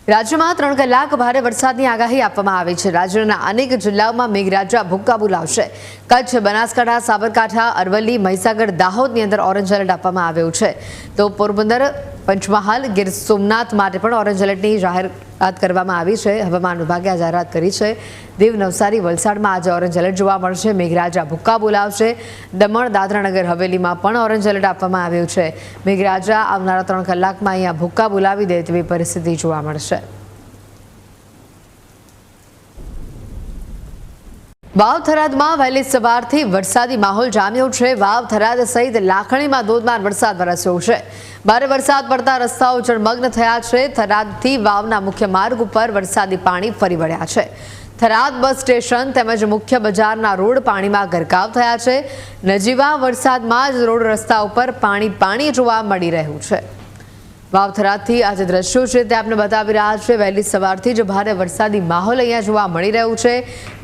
રાજ્યમાં 3 કલાક ભારે વરસાદની આગાહી આપવામાં આવી છે। રાજ્યના અનેક જિલ્લાઓમાં મેઘરાજા ભૂક્કા બોલાવશે। કચ્છ, બનાસકાંઠા, સાબરકાંઠા, અરવલ્લી, મહીસાગર, દાહોદની અંદર ઓરેન્જ એલર્ટ આપવામાં આવ્યું છે। તો પોરબંદર, પંચમહાલ, ગીર સોમનાથ માટે પણ ઓરેન્જ એલર્ટની જાહેરાત કરવામાં આવી છે। હવામાન વિભાગે આ જાહેરાત કરી છે। દીવ, નવસારી, વલસાડમાં આજે ઓરેન્જ એલર્ટ જોવા મળશે। મેઘરાજા ભૂક્કા બોલાવશે। દમણ, દાદરા નગર હવેલીમાં પણ ઓરેન્જ એલર્ટ આપવામાં આવ્યું છે। મેઘરાજા આવનારા 3 કલાકમાં અહીંયા ભૂક્કા બોલાવી દે તેવી પરિસ્થિતિ જોવા મળશે। વાવ થરાદમાં વહેલી સવારથી વરસાદી માહોલ જામ્યો છે। વાવ થરાદ સહિત લાખણીમાં ધોધમાર વરસાદ વરસ્યો છે। ભારે વરસાદ પડતા રસ્તાઓ જળમગ્ન થયા છે। થરાદથી વાવના મુખ્ય માર્ગ ઉપર વરસાદી પાણી ફરી વળ્યા છે। થરાદ બસ સ્ટેશન તેમજ મુખ્ય બજારના રોડ પાણીમાં ગરકાવ થયા છે। નજીવા વરસાદમાં જ રોડ રસ્તા ઉપર પાણી જોવા મળી રહ્યું છે। વાવ થરાદથી આજે દ્રશ્યો છે તે આપને બતાવી રહ્યા છે। વહેલી સવારથી જ ભારે વરસાદી માહોલ અહીંયા જોવા મળી રહ્યું છે।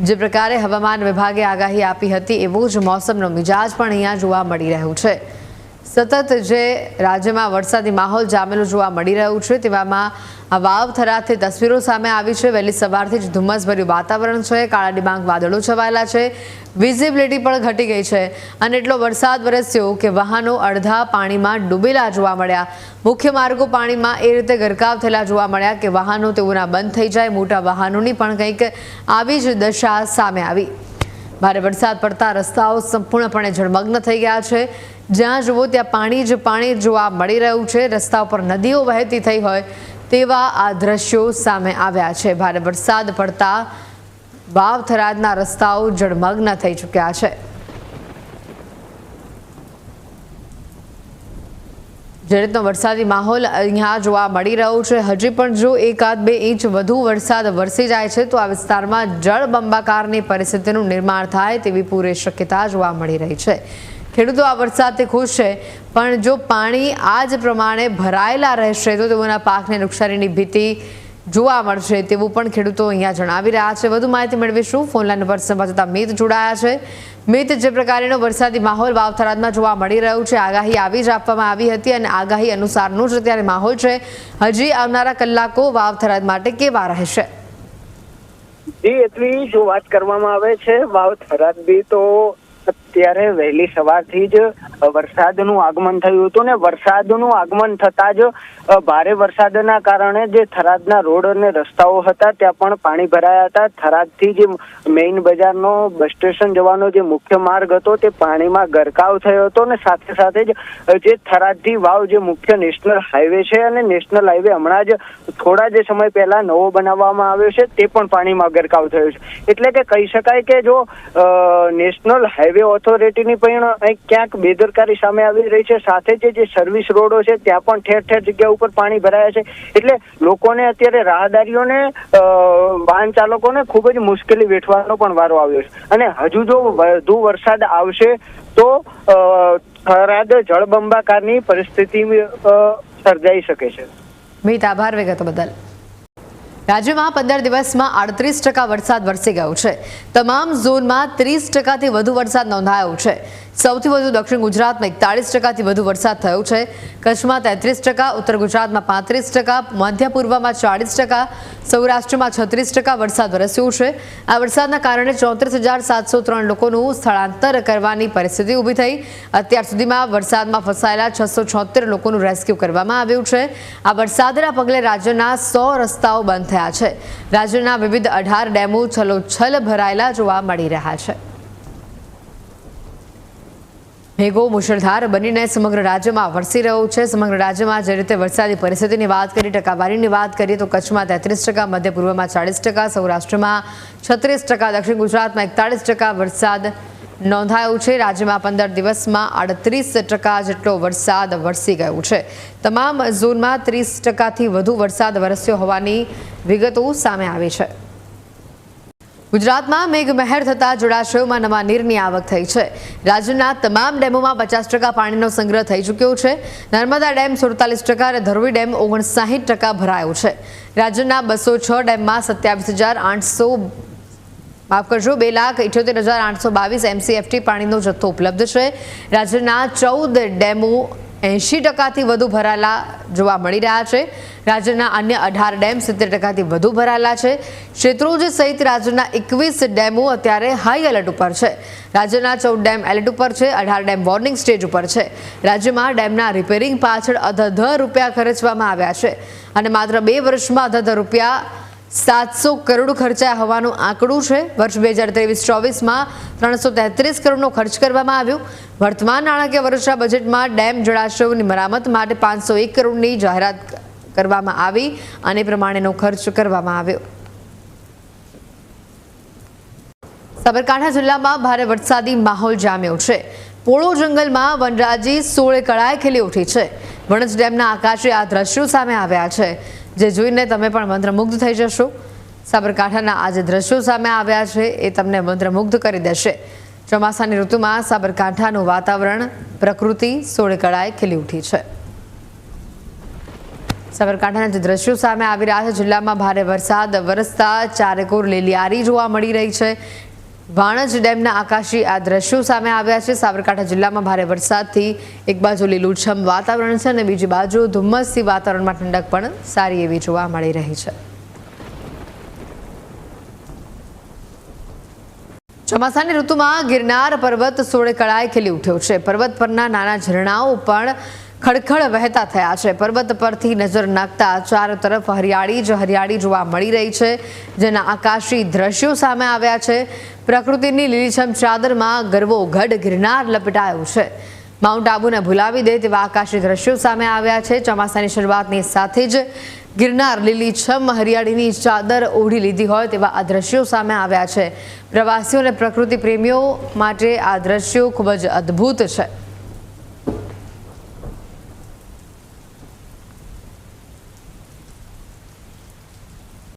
જે પ્રકારે હવામાન વિભાગે આગાહી આપી હતી એવો જ મોસમનો મિજાજ પણ અહીંયા જોવા મળી રહ્યું છે। સતત જે રાજ્યમાં વરસાદી માહોલ જામેલો જોવા મળી રહ્યું છે તેવામાં આ વાવ થરાદથી તસવીરો સામે આવી છે। વહેલી સવારથી જ ધુમ્મસભર્યું વાતાવરણ છે। કાળા ડિબાંગ વાદળો છવાયેલા છે। વિઝિબિલિટી પણ ઘટી ગઈ છે અને એટલો વરસાદ વરસ્યો કે વાહનો અડધા પાણીમાં ડૂબેલા જોવા મળ્યા। મુખ્ય માર્ગો પાણીમાં એ રીતે ગરકાવ થયેલા જોવા મળ્યા કે વાહનો તેઓના બંધ થઈ જાય। મોટા વાહનોની પણ કંઈક આવી જ દશા સામે આવી। ભારે વરસાદ પડતા રસ્તાઓ સંપૂર્ણપણે જળમગ્ન થઈ ગયા છે। જ્યાં જુઓ ત્યાં પાણી જ પાણી જોવા મળી રહ્યું છે। રસ્તા ઉપર નદીઓ વહેતી થઈ હોય તેવા આ દ્રશ્યો સામે આવ્યા છે। ભારે વરસાદ પડતા વાવ થરાદના રસ્તાઓ જળમગ્ન થઈ ચૂક્યા છે। જે રીતનો વરસાદી માહોલ અહીંયા જોવા મળી રહ્યો છે, હજી પણ જો 1-2 ઇંચ વધુ વરસાદ વરસી જાય છે તો આ વિસ્તારમાં જળબંબાકારની પરિસ્થિતિનું નિર્માણ થાય તેવી પૂરી શક્યતા જોવા મળી રહી છે। ખેડૂતો આ વરસાદથી ખુશ છે, પણ જો પાણી આ જ પ્રમાણે ભરાયેલા રહેશે તો તેઓના પાકને નુકસાનીની ભીતિ જોવા મળશે તેવું પણ ખેડૂતો અહીંયા જણાવી રહ્યા છે। વધુ માહિતી મેળવીશું। ફોનલાઈન પર સંવાદદાતા મિત જોડાયા છે। મિત, જે પ્રકારનો વરસાદી માહોલ વાવ થરાદમાં જોવા મળી રહ્યું છે, આગાહી આવી જ આપવામાં આવી હતી અને આગાહી અનુસારનો જ અત્યારે માહોલ છે। હજી આવનારા કલાકો વાવ થરાદ માટે કેવા રહેશે? જી, એટલી જો વાત કરવામાં આવે છે વાવ થરાદ બી તો અત્યારે વહેલી સવારથી જ વરસાદનું આગમન થયું હતું ને વરસાદનું આગમન થતા જ ભારે વરસાદના કારણે જે થરાદના રોડ અને રસ્તાઓ હતા ત્યાં પણ પાણી ભરાયા હતા। થરાદથી જે મેઇન બજારનો બસ સ્ટેશન જવાનો જે મુખ્ય માર્ગ હતો તે પાણીમાં ગરકાવ થયો હતો અને સાથે સાથે જ જે થરાદથી વાવ જે મુખ્ય નેશનલ હાઈવે છે અને નેશનલ હાઈવે હમણાં જ થોડા જ સમય પહેલા નવો બનાવવામાં આવ્યો છે તે પણ પાણીમાં ગરકાવ થયો છે। એટલે કે કહી શકાય કે જો નેશનલ હાઈવે ઓથોરિટીની પણ ક્યાંક બેદરકારી સામે આવી રહી છે। સાથે જે સર્વિસ રોડો છે ત્યાં પણ ઠેર ઠેર જગ્યા ઉપર પાણી ભરાયા છે। એટલે લોકોને અત્યારે રાહદારીઓને વાહન ચાલકોને ખૂબ જ મુશ્કેલી વેઠવાનો પણ વારો આવ્યો છે અને હજુ જો વધુ વરસાદ આવશે તો થરાદ જળબંબાકારની પરિસ્થિતિ સર્જાઈ શકે છે। મિત, આભાર વિગતો બદલ। રાજ્યમાં 15 દિવસમાં 38% વરસાદ વરસી ગયો છે। તમામ ઝોનમાં 30%થી વધુ વરસાદ નોંધાયો છે। સૌથી વધુ દક્ષિણ ગુજરાતમાં 41%થી વધુ વરસાદ થયો છે। કચ્છમાં 33%, ઉત્તર ગુજરાતમાં 35%, મધ્ય પૂર્વમાં 40%, સૌરાષ્ટ્રમાં 36% વરસાદ વરસ્યો છે। આ વરસાદના કારણે 34,703 લોકોનું સ્થળાંતર કરવાની પરિસ્થિતિ ઊભી થઈ। અત્યાર સુધીમાં વરસાદમાં ફસાયેલા 676 લોકોનું રેસ્ક્યુ કરવામાં આવ્યું છે। આ વરસાદના પગલે રાજ્યના 100 રસ્તાઓ બંધ થયા છે। રાજ્યના વિવિધ 18 ડેમો છલોછલ ભરાયેલા જોવા મળી રહ્યા છે। મેઘો મુશળધાર બનીને સમગ્ર રાજ્યમાં વરસી રહ્યો છે। સમગ્ર રાજ્યમાં જે રીતે વરસાદી પરિસ્થિતિની વાત કરીએ, ટકાવારીની વાત કરીએ તો કચ્છમાં 33%, મધ્ય પૂર્વમાં 40%, સૌરાષ્ટ્રમાં 36%, દક્ષિણ ગુજરાતમાં 41% વરસાદ નોંધાયો છે। રાજ્યમાં 15 દિવસમાં 38% જેટલો વરસાદ વરસી ગયો છે। તમામ ઝોનમાં 30%થી વધુ વરસાદ વરસ્યો હોવાની વિગતો સામે આવી છે। ગુજરાતમાં મેઘમહેર થતા જળાશયોમાં નવા નીરની આવક થઈ છે। રાજ્યના તમામ ડેમોમાં 50% પાણીનો સંગ્રહ થઈ ચૂક્યો છે। નર્મદા ડેમ 47% અને ધરોઈ ડેમ 59% ભરાયો છે। રાજ્યના 206 ડેમમાં 2,78,822 MCFT પાણીનો જથ્થો ઉપલબ્ધ છે। રાજ્યના 14 ડેમો 80%થી વધુ ભરાયેલા જોવા મળી રહ્યા છે। રાજ્યના અન્ય 18 ડેમ 70%થી વધુ ભરાયેલા છે। શેત્રુંજી સહિત રાજ્યના 21 ડેમો અત્યારે હાઈ એલર્ટ ઉપર છે। રાજ્યના 14 ડેમ એલર્ટ ઉપર છે, 18 ડેમ વોર્નિંગ સ્ટેજ ઉપર છે। રાજ્યમાં ડેમના રિપેરિંગ પાછળ અધધ રૂપિયા ખર્ચવામાં આવ્યા છે અને માત્ર 2 વર્ષમાં અધધ રૂપિયા 700 કરોડ ખર્ચાયા હોવાનું આંકડું છે। વર્ષ 2023-24માં 333 કરોડનો ખર્ચ કરવામાં આવ્યો। વર્તમાન નાણાકીય વર્ષના બજેટમાં ડેમ જળાશયોની મરામત માટે 501 કરોડની જાહેરાત કરવામાં આવી અને પ્રમાણેનો ખર્ચ કરવામાં આવ્યો। સાબરકાંઠા જિલ્લામાં ભારે વરસાદી માહોલ જામ્યો છે। પોળો જંગલમાં વનરાજી 16 કળાએ ખીલી ઉઠી છે। વણજ ડેમના આકાશે આ દ્રશ્યો સામે આવ્યા છે, જે જોઈને તમે પણ મંત્રમુગ્ધ થઈ જશો। સાબરકાંઠાના આ જે દ્રશ્યો સામે આવ્યા છે એ તમને મંત્રમુગ્ધ કરી દેશે। ચોમાસાની ઋતુમાં સાબરકાંઠાનું વાતાવરણ, પ્રકૃતિ 16 કળાએ ખીલી ઉઠી છે। સાબરકાંઠાના જે દ્રશ્યો સામે આવી રહ્યા છે, જિલ્લામાં ભારે વરસાદ વરસતા ચારેકોર લીલિયારી જોવા મળી રહી છે। વાણજ ડેમના આકાશી આ દ્રશ્યો સામે આવ્યા છે। સાબરકાંઠા જિલ્લામાં ભારે વરસાદથી એક બાજુ લીલુંછમ વાતાવરણ છે અને બીજી બાજુ ધુમ્મસથી વાતાવરણમાં ઠંડક પણ સારી એવી જોવા મળી રહી છે। ચોમાસાની ઋતુમાં ગિરનાર પર્વત 16 કળાએ ખીલી ઉઠ્યો છે। પર્વત પરના નાના ઝરણાઓ પણ ખડખડ વહેતા થયા છે। પર્વત પરથી નજર નાખતા ચારો તરફ હરિયાળી જ હરિયાળી જોવા મળી રહી છે, જેના આકાશી દ્રશ્યો સામે આવ્યા છે। પ્રકૃતિની લીલીછમ ચાદરમાં ગરવો ગઢ ગિરનાર લપટાયો છે। માઉન્ટ આબુને ભૂલાવી દે તેવા આકાશી દ્રશ્યો સામે આવ્યા છે। ચોમાસાની શરૂઆતની સાથે જ ગિરનાર લીલીછમ હરિયાળીની ચાદર ઓઢી લીધી હોય તેવા આ દ્રશ્યો સામે આવ્યા છે। પ્રવાસીઓ અને પ્રકૃતિ પ્રેમીઓ માટે આ દ્રશ્યો ખૂબ જ અદ્ભુત છે।